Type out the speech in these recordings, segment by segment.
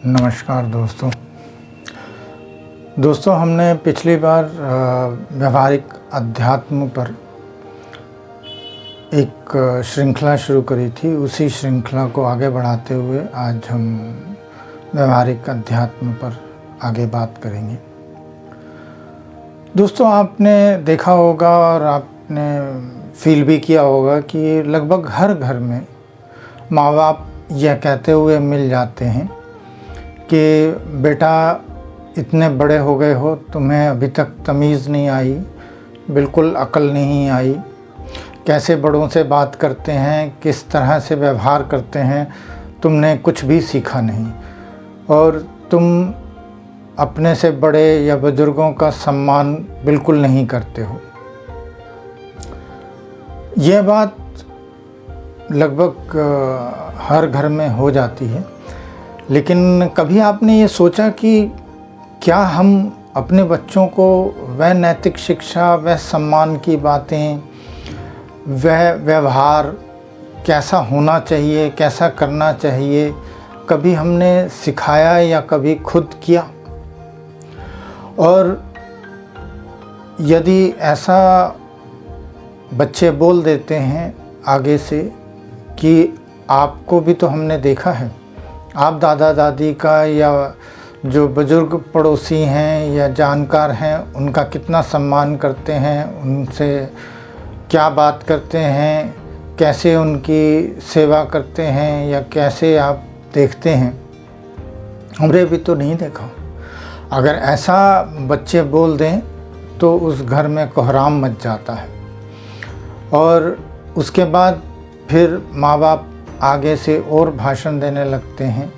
नमस्कार दोस्तों हमने पिछली बार व्यवहारिक अध्यात्म पर एक श्रृंखला शुरू करी थी। उसी श्रृंखला को आगे बढ़ाते हुए आज हम व्यवहारिक अध्यात्म पर आगे बात करेंगे। दोस्तों, आपने देखा होगा और आपने फील भी किया होगा कि लगभग हर घर में माँ बाप यह कहते हुए मिल जाते हैं कि बेटा इतने बड़े हो गए हो, तुम्हें अभी तक तमीज़ नहीं आई, बिल्कुल अकल नहीं आई, कैसे बड़ों से बात करते हैं, किस तरह से व्यवहार करते हैं, तुमने कुछ भी सीखा नहीं और तुम अपने से बड़े या बुज़ुर्गों का सम्मान बिल्कुल नहीं करते हो। यह बात लगभग हर घर में हो जाती है, लेकिन कभी आपने ये सोचा कि क्या हम अपने बच्चों को वह नैतिक शिक्षा, वह सम्मान की बातें, वह व्यवहार कैसा होना चाहिए, कैसा करना चाहिए, कभी हमने सिखाया या कभी खुद किया? और यदि ऐसा बच्चे बोल देते हैं आगे से कि आपको भी तो हमने देखा है, आप दादा दादी का या जो बुज़ुर्ग पड़ोसी हैं या जानकार हैं उनका कितना सम्मान करते हैं, उनसे क्या बात करते हैं, कैसे उनकी सेवा करते हैं या कैसे आप देखते हैं, हमने भी तो नहीं देखा। अगर ऐसा बच्चे बोल दें तो उस घर में कोहराम मच जाता है और उसके बाद फिर माँ बाप आगे से और भाषण देने लगते हैं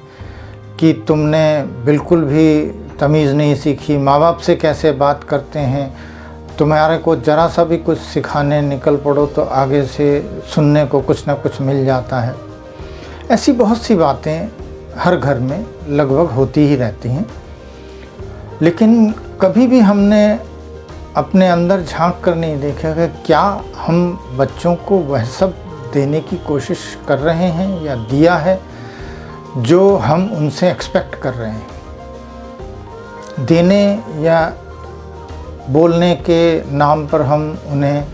कि तुमने बिल्कुल भी तमीज़ नहीं सीखी, माँ बाप से कैसे बात करते हैं, तुम्हारे को ज़रा सा भी कुछ सिखाने निकल पड़ो तो आगे से सुनने को कुछ ना कुछ मिल जाता है। ऐसी बहुत सी बातें हर घर में लगभग होती ही रहती हैं, लेकिन कभी भी हमने अपने अंदर झांक कर नहीं देखा कि क्या हम बच्चों को वह सब देने की कोशिश कर रहे हैं या दिया है जो हम उनसे एक्सपेक्ट कर रहे हैं। देने या बोलने के नाम पर हम उन्हें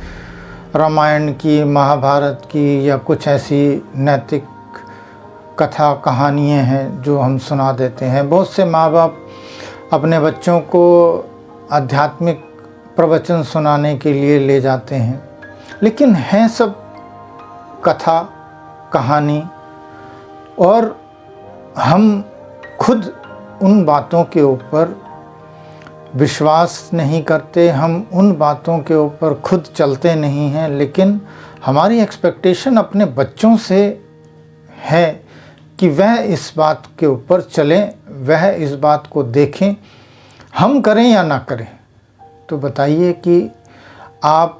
रामायण की, महाभारत की या कुछ ऐसी नैतिक कथा कहानियाँ हैं जो हम सुना देते हैं। बहुत से माँ बाप अपने बच्चों को आध्यात्मिक प्रवचन सुनाने के लिए ले जाते हैं, लेकिन हैं सब कथा कहानी और हम खुद उन बातों के ऊपर विश्वास नहीं करते, हम उन बातों के ऊपर खुद चलते नहीं हैं। लेकिन हमारी एक्सपेक्टेशन अपने बच्चों से है कि वह इस बात के ऊपर चलें, वह इस बात को देखें, हम करें या ना करें। तो बताइए कि आप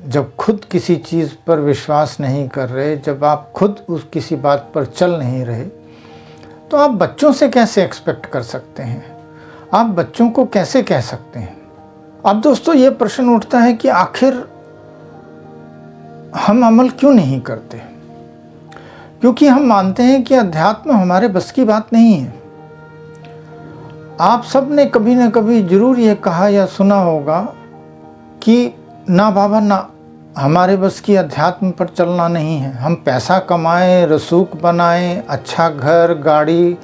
जब खुद किसी चीज़ पर विश्वास नहीं कर रहे, जब आप खुद उस किसी बात पर चल नहीं रहे, तो आप बच्चों से कैसे एक्सपेक्ट कर सकते हैं? आप बच्चों को कैसे कह सकते हैं? अब दोस्तों ये प्रश्न उठता है कि आखिर हम अमल क्यों नहीं करते? क्योंकि हम मानते हैं कि अध्यात्म हमारे बस की बात नहीं है। आप सब ने कभी ना कभी ज़रूर ये कहा या सुना होगा कि ना बाबा ना, हमारे बस की अध्यात्म पर चलना नहीं है। हम पैसा कमाएं, रसूख बनाएं, अच्छा घर गाड़ी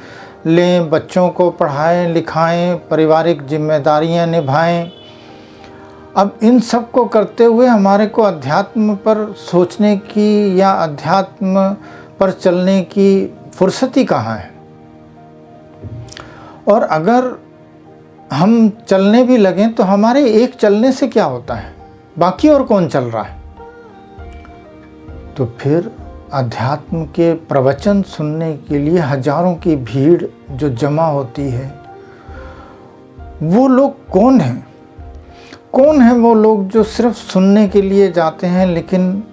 लें, बच्चों को पढ़ाएं लिखाएं, पारिवारिक जिम्मेदारियां निभाएं। अब इन सब को करते हुए हमारे को अध्यात्म पर सोचने की या अध्यात्म पर चलने की फुर्सत ही कहाँ है? और अगर हम चलने भी लगें तो हमारे एक चलने से क्या होता है? बाकी और कौन चल रहा है? तो फिर अध्यात्म के प्रवचन सुनने के लिए हजारों की भीड़ जो जमा होती है, वो लोग कौन हैं? कौन है वो लोग जो सिर्फ सुनने के लिए जाते हैं लेकिन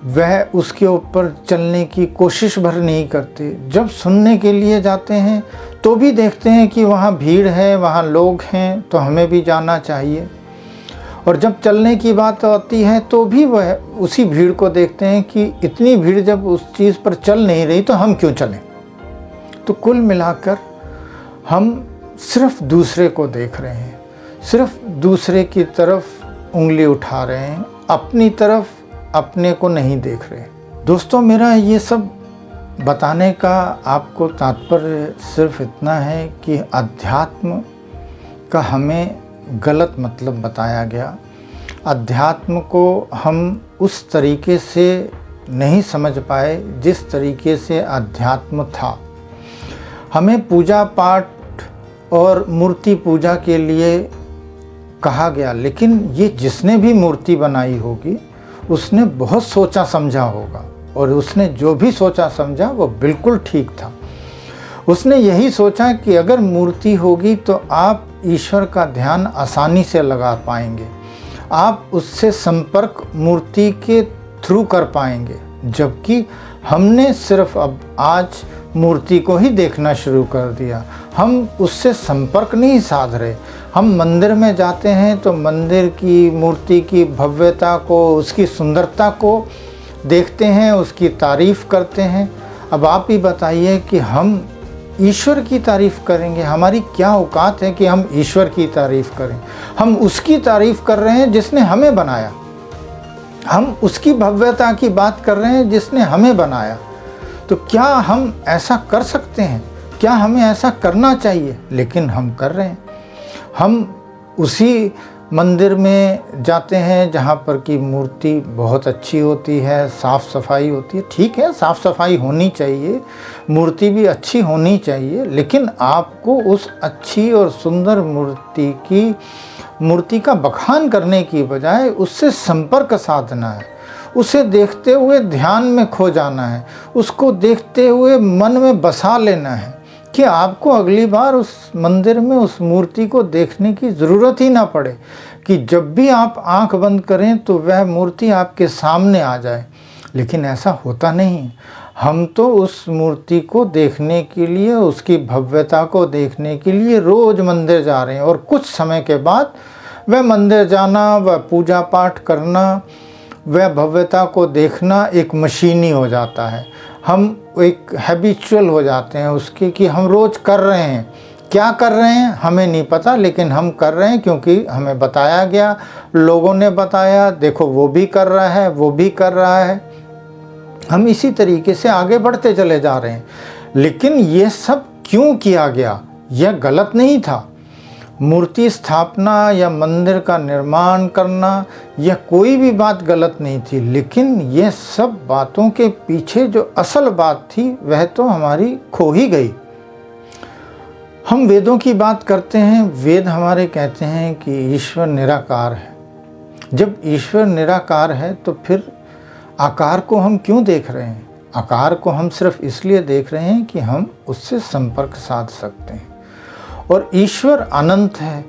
वह उसके ऊपर चलने की कोशिश भर नहीं करते? जब सुनने के लिए जाते हैं तो भी देखते हैं कि वहाँ भीड़ है, वहाँ लोग हैं, तो हमें भी जाना चाहिए। और जब चलने की बात आती है तो भी वह उसी भीड़ को देखते हैं कि इतनी भीड़ जब उस चीज़ पर चल नहीं रही तो हम क्यों चलें। तो कुल मिलाकर हम सिर्फ दूसरे को देख रहे हैं, सिर्फ दूसरे की तरफ उंगली उठा रहे हैं, अपनी तरफ अपने को नहीं देख रहे। दोस्तों, मेरा ये सब बताने का आपको तात्पर्य सिर्फ इतना है कि अध्यात्म का हमें गलत मतलब बताया गया। अध्यात्म को हम उस तरीके से नहीं समझ पाए जिस तरीके से अध्यात्म था। हमें पूजा पाठ और मूर्ति पूजा के लिए कहा गया, लेकिन ये जिसने भी मूर्ति बनाई होगी उसने बहुत सोचा समझा होगा, और उसने जो भी सोचा समझा वो बिल्कुल ठीक था। उसने यही सोचा कि अगर मूर्ति होगी तो आप ईश्वर का ध्यान आसानी से लगा पाएंगे, आप उससे संपर्क मूर्ति के थ्रू कर पाएंगे। जबकि हमने सिर्फ अब आज मूर्ति को ही देखना शुरू कर दिया, हम उससे संपर्क नहीं साध रहे। हम मंदिर में जाते हैं तो मंदिर की मूर्ति की भव्यता को, उसकी सुंदरता को देखते हैं, उसकी तारीफ़ करते हैं। अब आप ही बताइए कि हम ईश्वर की तारीफ़ करेंगे? हमारी क्या औकात है कि हम ईश्वर की तारीफ़ करें? हम उसकी तारीफ़ कर रहे हैं जिसने हमें बनाया, हम उसकी भव्यता की बात कर रहे हैं जिसने हमें बनाया। तो क्या हम ऐसा कर सकते हैं? क्या हमें ऐसा करना चाहिए? लेकिन हम कर रहे हैं। हम उसी मंदिर में जाते हैं जहाँ पर की मूर्ति बहुत अच्छी होती है, साफ़ सफाई होती है। ठीक है, साफ़ सफाई होनी चाहिए, मूर्ति भी अच्छी होनी चाहिए, लेकिन आपको उस अच्छी और सुंदर मूर्ति का बखान करने की बजाय उससे संपर्क साधना है, उसे देखते हुए ध्यान में खो जाना है, उसको देखते हुए मन में बसा लेना है कि आपको अगली बार उस मंदिर में उस मूर्ति को देखने की ज़रूरत ही ना पड़े, कि जब भी आप आंख बंद करें तो वह मूर्ति आपके सामने आ जाए। लेकिन ऐसा होता नहीं। हम तो उस मूर्ति को देखने के लिए, उसकी भव्यता को देखने के लिए रोज़ मंदिर जा रहे हैं, और कुछ समय के बाद वह मंदिर जाना, वह पूजा पाठ करना, वह भव्यता को देखना एक मशीनी हो जाता है। हम एक हैबिचुअल हो जाते हैं उसके, कि हम रोज़ कर रहे हैं। क्या कर रहे हैं हमें नहीं पता, लेकिन हम कर रहे हैं क्योंकि हमें बताया गया, लोगों ने बताया, देखो वो भी कर रहा है, वो भी कर रहा है। हम इसी तरीके से आगे बढ़ते चले जा रहे हैं। लेकिन ये सब क्यों किया गया? यह गलत नहीं था। मूर्ति स्थापना या मंदिर का निर्माण करना, यह कोई भी बात गलत नहीं थी। लेकिन ये सब बातों के पीछे जो असल बात थी वह तो हमारी खो ही गई। हम वेदों की बात करते हैं, वेद हमारे कहते हैं कि ईश्वर निराकार है। जब ईश्वर निराकार है तो फिर आकार को हम क्यों देख रहे हैं? आकार को हम सिर्फ इसलिए देख रहे हैं कि हम उससे संपर्क साध सकते हैं, और ईश्वर अनंत है।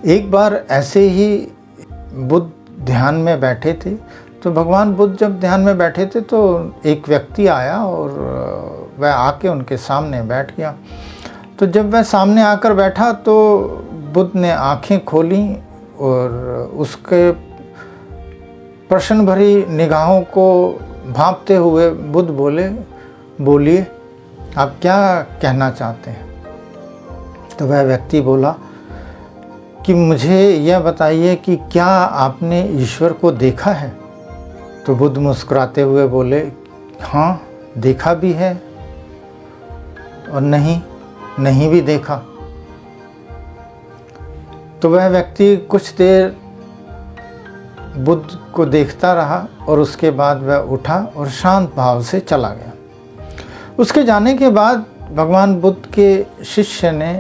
एक बार ऐसे ही बुद्ध ध्यान में बैठे थे, तो भगवान बुद्ध जब ध्यान में बैठे थे तो एक व्यक्ति आया और वह आके उनके सामने बैठ गया। तो जब वह सामने आकर बैठा तो बुद्ध ने आंखें खोली और उसके प्रश्न भरी निगाहों को भांपते हुए बुद्ध बोले, बोलिए आप क्या कहना चाहते हैं? तो वह व्यक्ति बोला कि मुझे यह बताइए कि क्या आपने ईश्वर को देखा है? तो बुद्ध मुस्कुराते हुए बोले, हाँ देखा भी है और नहीं भी देखा। तो वह व्यक्ति कुछ देर बुद्ध को देखता रहा और उसके बाद वह उठा और शांत भाव से चला गया। उसके जाने के बाद भगवान बुद्ध के शिष्य ने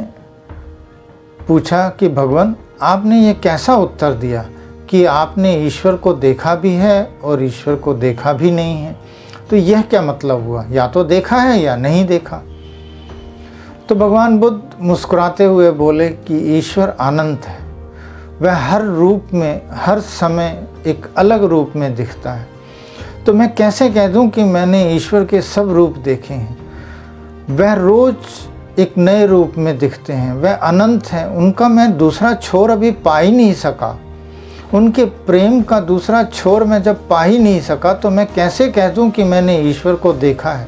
पूछा कि भगवान आपने ये कैसा उत्तर दिया कि आपने ईश्वर को देखा भी है और ईश्वर को देखा भी नहीं है? तो यह क्या मतलब हुआ? या तो देखा है या नहीं देखा। तो भगवान बुद्ध मुस्कुराते हुए बोले कि ईश्वर अनंत है, वह हर रूप में, हर समय एक अलग रूप में दिखता है। तो मैं कैसे कह दूं कि मैंने ईश्वर के सब रूप देखे हैं? वह रोज़ एक नए रूप में दिखते हैं, वह अनंत हैं, उनका मैं दूसरा छोर अभी पा ही नहीं सका। उनके प्रेम का दूसरा छोर मैं जब पा ही नहीं सका तो मैं कैसे कह दूं कि मैंने ईश्वर को देखा है?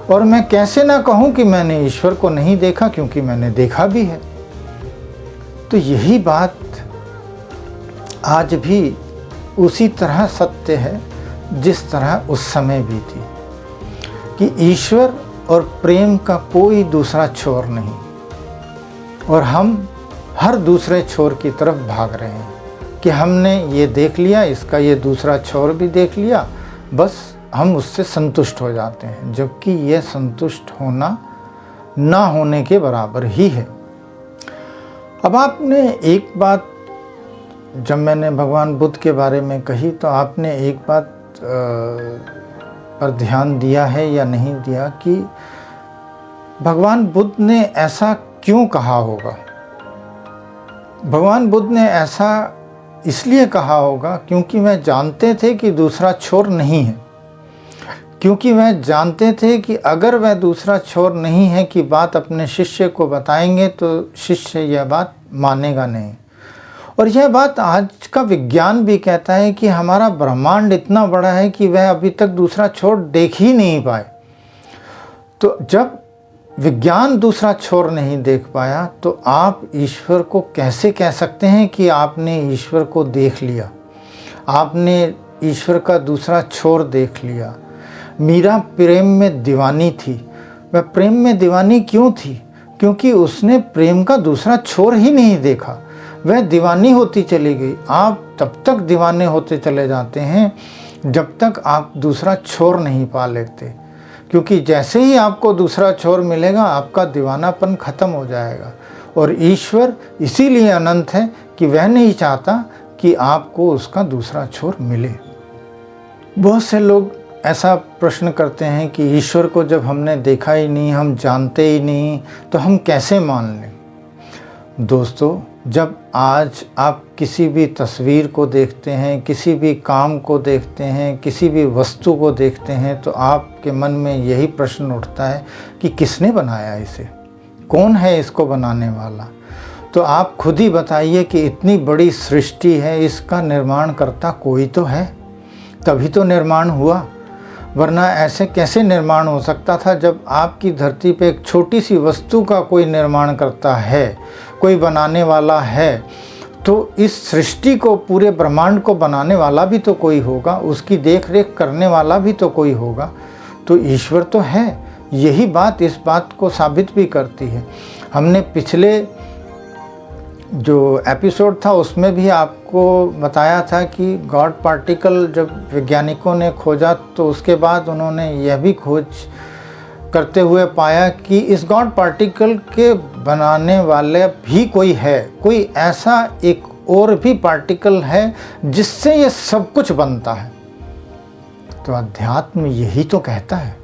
और मैं कैसे ना कहूँ कि मैंने ईश्वर को नहीं देखा, क्योंकि मैंने देखा भी है। तो यही बात आज भी उसी तरह सत्य है जिस तरह उस समय भी थी, कि ईश्वर और प्रेम का कोई दूसरा छोर नहीं, और हम हर दूसरे छोर की तरफ भाग रहे हैं कि हमने ये देख लिया, इसका ये दूसरा छोर भी देख लिया, बस हम उससे संतुष्ट हो जाते हैं, जबकि यह संतुष्ट होना ना होने के बराबर ही है। अब आपने एक बात, जब मैंने भगवान बुद्ध के बारे में कही, तो आपने एक बात पर ध्यान दिया है या नहीं दिया कि भगवान बुद्ध ने ऐसा क्यों कहा होगा। भगवान बुद्ध ने ऐसा इसलिए कहा होगा क्योंकि वह जानते थे कि दूसरा छोर नहीं है, क्योंकि वह जानते थे कि अगर वह दूसरा छोर नहीं है कि बात अपने शिष्य को बताएंगे तो शिष्य यह बात मानेगा नहीं। और यह बात आज का विज्ञान भी कहता है कि हमारा ब्रह्मांड इतना बड़ा है कि वह अभी तक दूसरा छोर देख ही नहीं पाए। तो जब विज्ञान दूसरा छोर नहीं देख पाया, तो आप ईश्वर को कैसे कह सकते हैं कि आपने ईश्वर को देख लिया, आपने ईश्वर का दूसरा छोर देख लिया। मीरा प्रेम में दीवानी थी। वह प्रेम में दीवानी क्यों थी? क्योंकि उसने प्रेम का दूसरा छोर ही नहीं देखा। वह दीवानी होती चली गई। आप तब तक दीवाने होते चले जाते हैं जब तक आप दूसरा छोर नहीं पा लेते, क्योंकि जैसे ही आपको दूसरा छोर मिलेगा आपका दीवानापन खत्म हो जाएगा। और ईश्वर इसीलिए अनंत है कि वह नहीं चाहता कि आपको उसका दूसरा छोर मिले। बहुत से लोग ऐसा प्रश्न करते हैं कि ईश्वर को जब हमने देखा ही नहीं, हम जानते ही नहीं, तो हम कैसे मान लें। दोस्तों, जब आज आप किसी भी तस्वीर को देखते हैं, किसी भी काम को देखते हैं, किसी भी वस्तु को देखते हैं, तो आपके मन में यही प्रश्न उठता है कि किसने बनाया इसे, कौन है इसको बनाने वाला। तो आप खुद ही बताइए कि इतनी बड़ी सृष्टि है, इसका निर्माण करता कोई तो है, तभी तो निर्माण हुआ, वरना ऐसे कैसे निर्माण हो सकता था। जब आपकी धरती पे एक छोटी सी वस्तु का कोई निर्माण करता है, कोई बनाने वाला है, तो इस सृष्टि को, पूरे ब्रह्मांड को बनाने वाला भी तो कोई होगा, उसकी देख रेख करने वाला भी तो कोई होगा। तो ईश्वर तो है। यही बात इस बात को साबित भी करती है। हमने पिछले जो एपिसोड था उसमें भी आपको बताया था कि गॉड पार्टिकल जब वैज्ञानिकों ने खोजा, तो उसके बाद उन्होंने यह भी खोज करते हुए पाया कि इस गॉड पार्टिकल के बनाने वाले भी कोई है, कोई ऐसा एक और भी पार्टिकल है जिससे ये सब कुछ बनता है। तो अध्यात्म यही तो कहता है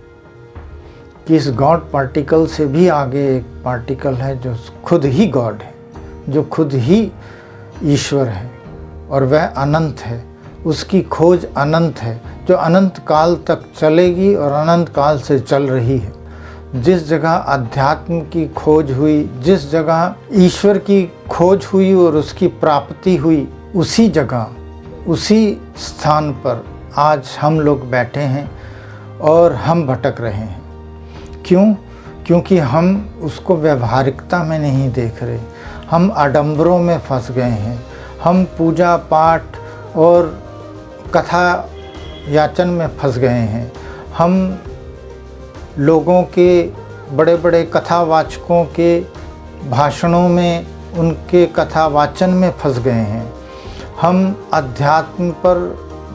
कि इस गॉड पार्टिकल से भी आगे एक पार्टिकल है जो खुद ही गॉड है, जो खुद ही ईश्वर है, और वह अनंत है। उसकी खोज अनंत है, जो अनंत काल तक चलेगी और अनंत काल से चल रही है। जिस जगह अध्यात्म की खोज हुई, जिस जगह ईश्वर की खोज हुई और उसकी प्राप्ति हुई, उसी जगह, उसी स्थान पर आज हम लोग बैठे हैं और हम भटक रहे हैं। क्यों? क्योंकि हम उसको व्यवहारिकता में नहीं देख रहे, हम आडंबरों में फंस गए हैं। हम पूजा पाठ और कथा याचन में फंस गए हैं। हम लोगों के, बड़े बड़े कथावाचकों के भाषणों में, उनके कथा वाचन में फंस गए हैं। हम अध्यात्म पर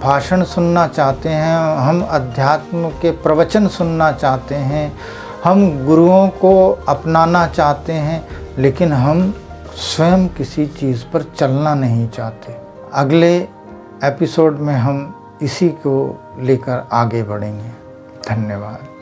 भाषण सुनना चाहते हैं, हम अध्यात्म के प्रवचन सुनना चाहते हैं, हम गुरुओं को अपनाना चाहते हैं, लेकिन हम स्वयं किसी चीज़ पर चलना नहीं चाहते। अगले एपिसोड में हम इसी को लेकर आगे बढ़ेंगे। धन्यवाद।